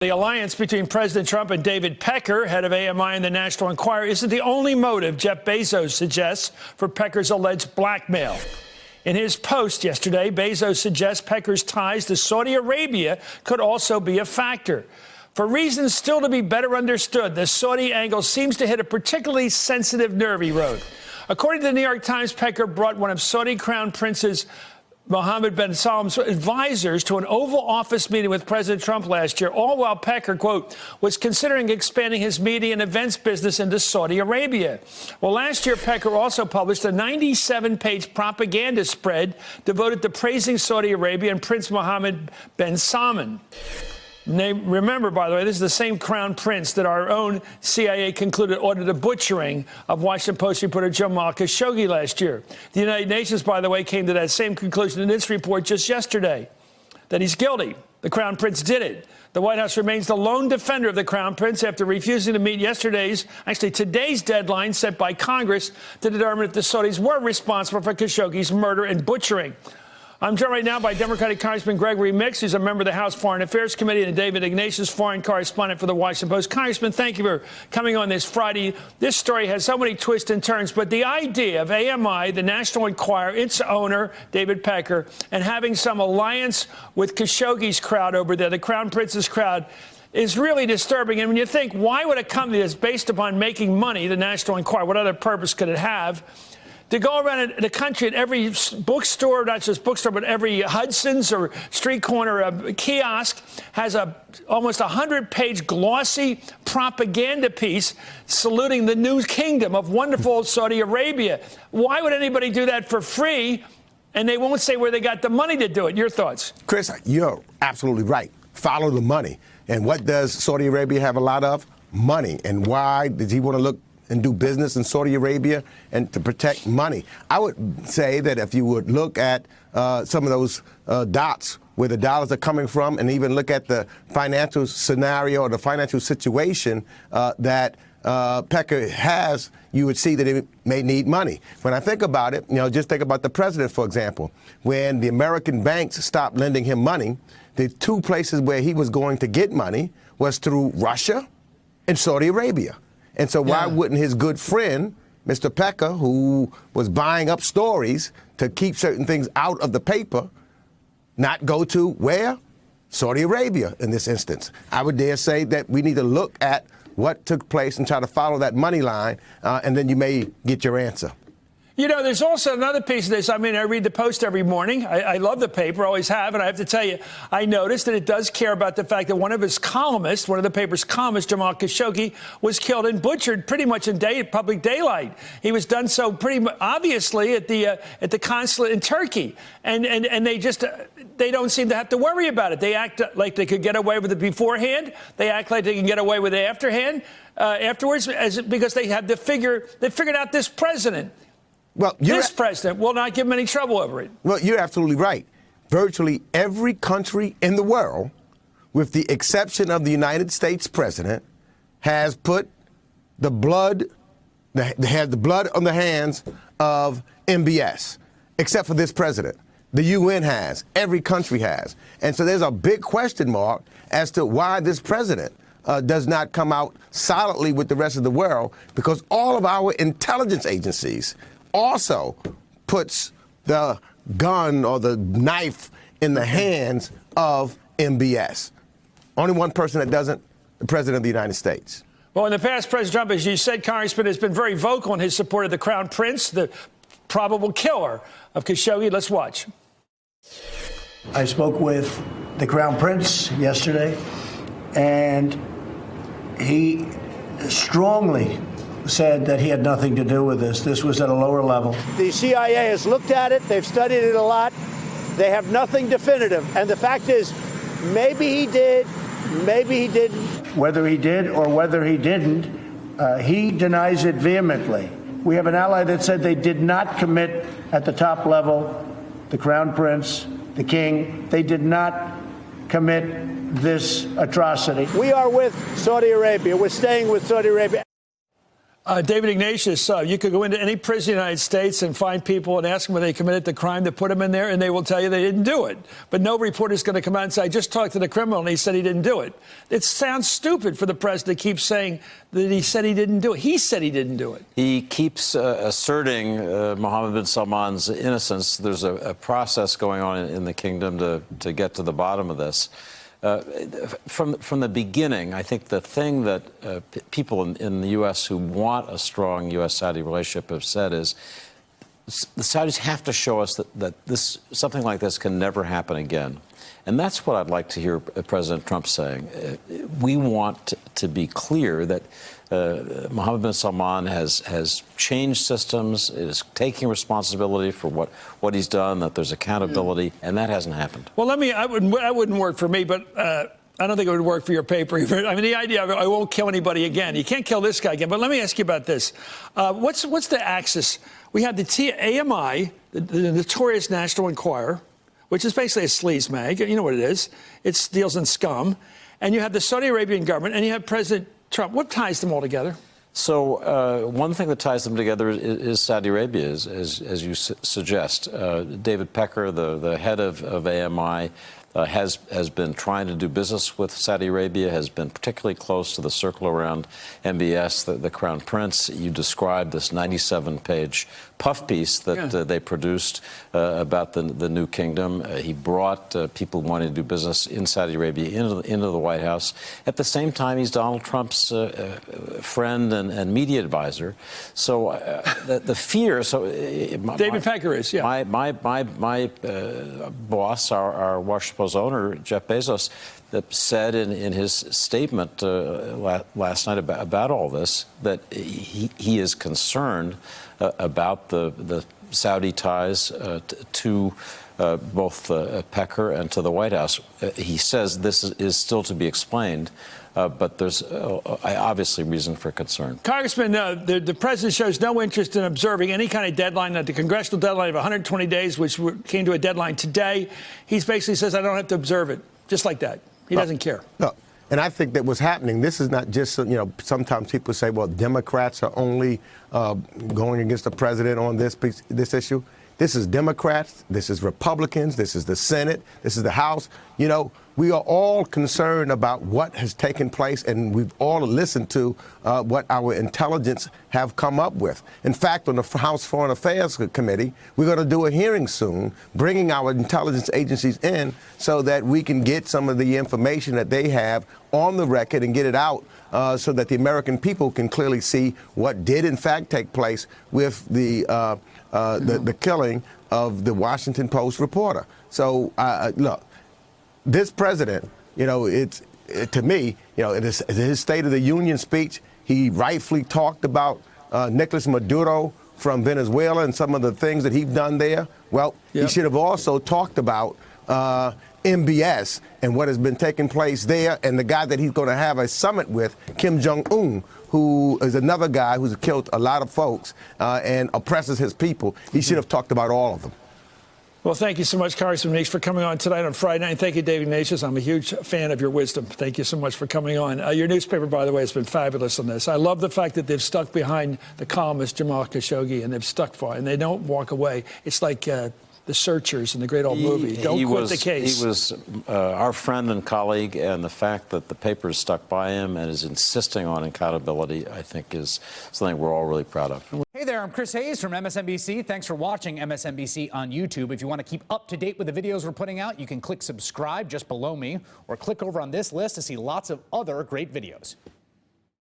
The alliance between President Trump and David Pecker, head of AMI and the National Enquirer, isn't the only motive Jeff Bezos suggests for Pecker's alleged blackmail. In his post yesterday, Bezos suggests Pecker's ties to Saudi Arabia could also be a factor. For reasons still to be better understood, the Saudi angle seems to hit a particularly sensitive nerve he wrote. According to the New York Times, Pecker brought one of Saudi Crown Prince's Mohammed bin Salman's advisors to an Oval Office meeting with President Trump last year, all while Pecker, quote, was considering expanding his media and events business into Saudi Arabia. Well, last year, Pecker also published a 97-page propaganda spread devoted to praising Saudi Arabia and Prince Mohammed bin Salman. Remember, by the way, this is the same crown prince that our own CIA concluded ordered the butchering of Washington Post reporter Jamal Khashoggi last year. The United Nations, by the way, came to that same conclusion in its report just yesterday, that he's guilty. The crown prince did it. The White House remains the lone defender of the crown prince after refusing to meet today's deadline set by Congress to determine if the Saudis were responsible for Khashoggi's murder and butchering. I'm joined right now by Democratic Congressman Gregory Mix, who's a member of the House Foreign Affairs Committee, and David Ignatius, foreign correspondent for the Washington Post. Congressman, thank you for coming on this Friday. This story has so many twists and turns, but the idea of AMI, the National Enquirer, its owner, David Pecker, and having some alliance with Khashoggi's crowd over there, the Crown Prince's crowd, is really disturbing. And when you think, why would a company that's based upon making money, the National Enquirer, what other purpose could it have, to go around the country at every bookstore, not just bookstore, but every Hudson's or street corner kiosk has almost 100-page glossy propaganda piece saluting the new kingdom of wonderful Saudi Arabia? Why would anybody do that for free? And they won't say where they got the money to do it. Your thoughts? Chris, you're absolutely right. Follow the money. And what does Saudi Arabia have a lot of? Money. And why did he want to look and do business in Saudi Arabia and to protect money? I would say that if you would look at some of those dots where the dollars are coming from, and even look at the financial scenario or the financial situation that Pecker has, you would see that it may need money. When I think about it, just think about the president, for example. When the American banks stopped lending him money, the two places where he was going to get money was through Russia and Saudi Arabia. And so why wouldn't his good friend, Mr. Pecker, who was buying up stories to keep certain things out of the paper, not go to where? Saudi Arabia in this instance. I would dare say that we need to look at what took place and try to follow that money line, and then you may get your answer. You know, there's also another piece of this. I mean, I read the Post every morning. I love the paper, always have. And I have to tell you, I noticed that it does care about the fact that one of his columnists, one of the paper's columnists, Jamal Khashoggi, was killed and butchered pretty much in public daylight. He was done so pretty obviously at the consulate in Turkey. And they don't seem to have to worry about it. They act like they could get away with it beforehand. They act like they can get away with it afterwards, because they figured out this president. Well, this president will not give him any trouble over it. Well, you're absolutely right. Virtually every country in the world, with the exception of the United States president, has put the blood on the hands of MBS, except for this president. The UN has. Every country has. And so there's a big question mark as to why this president does not come out solidly with the rest of the world, because all of our intelligence agencies also puts the gun or the knife in the hands of MBS. Only one person that doesn't, the President of the United States. Well, in the past, President Trump, as you said, Congressman, has been very vocal in his support of the Crown Prince, the probable killer of Khashoggi. Let's watch. I spoke with the Crown Prince yesterday, and he strongly said that he had nothing to do with this. This was at a lower level. The CIA has looked at it. They've studied it a lot. They have nothing definitive. And the fact is, maybe he did, maybe he didn't. Whether he did or whether he didn't, he denies it vehemently. We have an ally that said they did not commit at the top level, the Crown Prince, the King. They did not commit this atrocity. We are with Saudi Arabia. We're staying with Saudi Arabia. David Ignatius, you could go into any prison in the United States and find people and ask them whether they committed the crime to put them in there, and they will tell you they didn't do it. But no reporter is going to come out and say, I just talked to the criminal, and he said he didn't do it. It sounds stupid for the president to keep saying that he said he didn't do it. He said he didn't do it. He keeps asserting Mohammed bin Salman's innocence. There's a process going on in the kingdom to get to the bottom of this. From the beginning, I think the thing that people in the U.S. who want a strong U.S.-Saudi relationship have said is the Saudis have to show us that something like this can never happen again. And that's what I'd like to hear President Trump saying. We want to be clear that Mohammed bin Salman has changed systems, is taking responsibility for what he's done, that there's accountability, and that hasn't happened. Well, that wouldn't work for me, but I don't think it would work for your paper. I mean, the idea of I won't kill anybody again. You can't kill this guy again. But let me ask you about this. What's the axis? We have the AMI, the notorious National Enquirer, which is basically a sleaze mag. You know what it is. It deals in scum. And you have the Saudi Arabian government, and you have President Trump. What ties them all together? So one thing that ties them together is Saudi Arabia, as you suggest. David Pecker, the head of AMI, has been trying to do business with Saudi Arabia, has been particularly close to the circle around MBS, the Crown Prince. You described this 97-page puff piece that they produced about the new kingdom. He brought people wanting to do business in Saudi Arabia into the White House. At the same time, he's Donald Trump's friend and media advisor. So the fear. So David Pecker is, yeah. My boss, our Washington Post owner, Jeff Bezos, said in his statement last night about all this that he is concerned about the Saudi ties to both Pecker and to the White House. He says this is still to be explained. But there's obviously reason for concern. Congressman, the president shows no interest in observing any kind of deadline, the congressional deadline of 120 days, which came to a deadline today. He basically says, I don't have to observe it, just like that. He doesn't care. No. And I think that what's happening, this is not just, sometimes people say, well, Democrats are only going against the president on this issue. This is Democrats, this is Republicans, this is the Senate, this is the House. We are all concerned about what has taken place, and we've all listened to what our intelligence have come up with. In fact, on the House Foreign Affairs Committee, we're going to do a hearing soon, bringing our intelligence agencies in so that we can get some of the information that they have on the record and get it out so that the American people can clearly see what did in fact take place with the killing of the Washington Post reporter. So, look, this president, to me, in his State of the Union speech, he rightfully talked about Nicolas Maduro from Venezuela and some of the things that he's done there. Well, he should have also talked about MBS and what has been taking place there, and the guy that he's going to have a summit with, Kim Jong-un, who is another guy who's killed a lot of folks and oppresses his people. He should have talked about all of them. Well, thank you so much, Congressman Meeks, for coming on tonight on Friday night. And thank you, David Ignatius. I'm a huge fan of your wisdom. Thank you so much for coming on. Your newspaper, by the way, has been fabulous on this. I love the fact that they've stuck behind the columnist Jamal Khashoggi, and they've stuck for it, and they don't walk away. It's like The Searchers in the great old movie. Don't quit the case. He was our friend and colleague, and the fact that the paper is stuck by him and is insisting on accountability, I think, is something we're all really proud of. Hey there, I'm Chris Hayes from MSNBC. Thanks for watching MSNBC on YouTube. If you want to keep up to date with the videos we're putting out, you can click subscribe just below me, or click over on this list to see lots of other great videos.